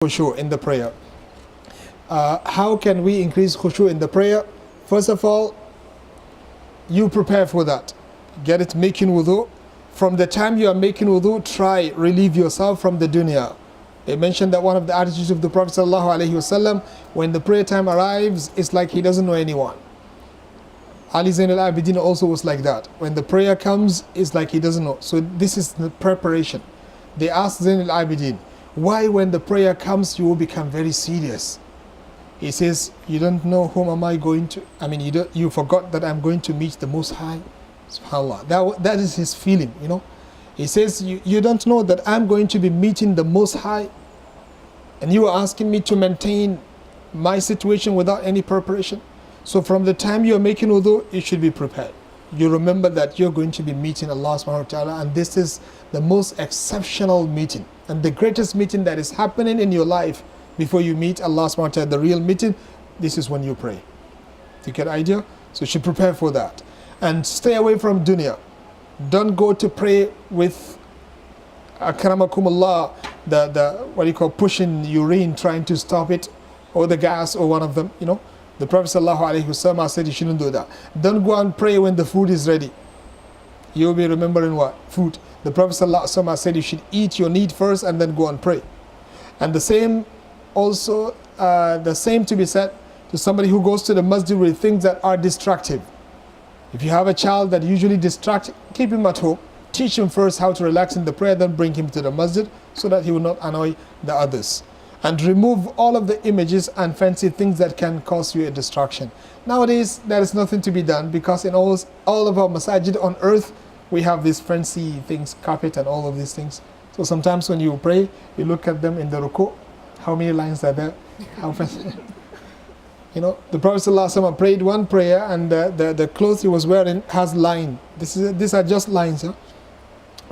khusyuk in the prayer. How can we increase khusyuk in the prayer? First of all, you prepare for that. Get it making wudu. From the time you are making wudu, try relieve yourself from the dunya. They mentioned that one of the attitudes of the Prophet ﷺ, when the prayer time arrives, it's like he doesn't know anyone. Ali Zain al-Abidin also was like that. When the prayer comes, it's like he doesn't know. So this is the preparation. They asked Zain al-Abidin, why when the prayer comes you will become very serious? He says, you don't know whom am I going to, you forgot that I'm going to meet the Most High. SubhanAllah. That is his feeling, you know. He says, you don't know that I'm going to be meeting the Most High, and you are asking me to maintain my situation without any preparation. So from the time you are making wudu, you should be prepared. You remember that you're going to be meeting Allah subhanahu wa ta'ala, and this is the most exceptional meeting and the greatest meeting that is happening in your life before you meet Allah subhanahu wa ta'ala, the real meeting. This is when you pray. You get the idea? So you should prepare for that. And stay away from dunya. Don't go to pray with akramakumullah, the pushing urine, trying to stop it, or the gas, or one of them, you know. The Prophet ﷺ said you shouldn't do that. Don't go and pray when the food is ready. You'll be remembering what? Food. The Prophet ﷺ said you should eat your need first and then go and pray. And the same also, the same to be said to somebody who goes to the masjid with things that are distractive. If you have a child that usually distracts, keep him at home. Teach him first how to relax in the prayer, then bring him to the masjid so that he will not annoy the others. And remove all of the images and fancy things that can cause you a distraction. Nowadays, there is nothing to be done because in all of our masajid on earth, we have these fancy things, carpet and all of these things. So sometimes when you pray, you look at them in the ruku. How many lines are there? How fancy? You know, the Prophet ﷺ prayed one prayer and the clothes he was wearing has line. These are just lines. Huh?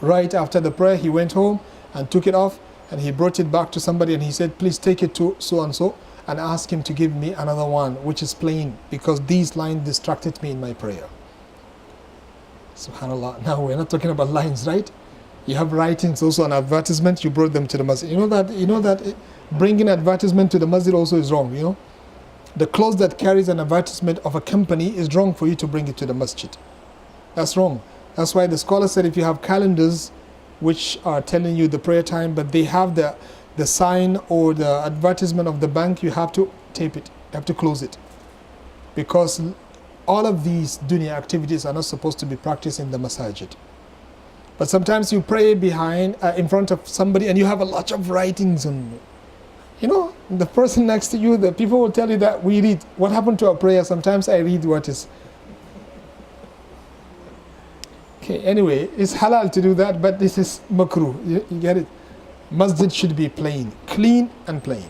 Right after the prayer, he went home and took it off. And he brought it back to somebody and he said, please take it to so and so and ask him to give me another one which is plain, because these lines distracted me in my prayer. SubhanAllah. Now we're not talking about lines, right? You have writings also on advertisement, you brought them to the masjid. You know that bringing advertisement to the masjid also is wrong, you know? The clothes that carries an advertisement of a company is wrong for you to bring it to the masjid. That's wrong. That's why the scholar said if you have calendars which are telling you the prayer time, but they have the sign or the advertisement of the bank, you have to tape it, you have to close it. Because all of these dunya activities are not supposed to be practiced in the masajid. But sometimes you pray in front of somebody and you have a lot of writings on, you know, the person next to you, the people will tell you that we read. What happened to our prayer? Sometimes I read what is. Okay, anyway, it's halal to do that, but this is makruh. You get it? Masjid should be plain, clean and plain.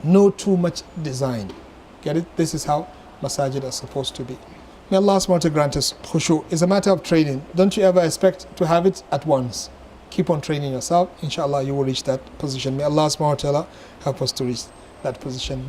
No too much design. Get it? This is how masajid are supposed to be. May Allah subhanahu wa ta'ala grant us khusyuk. It's a matter of training. Don't you ever expect to have it at once. Keep on training yourself. Inshallah, you will reach that position. May Allah subhanahu wa ta'ala help us to reach that position.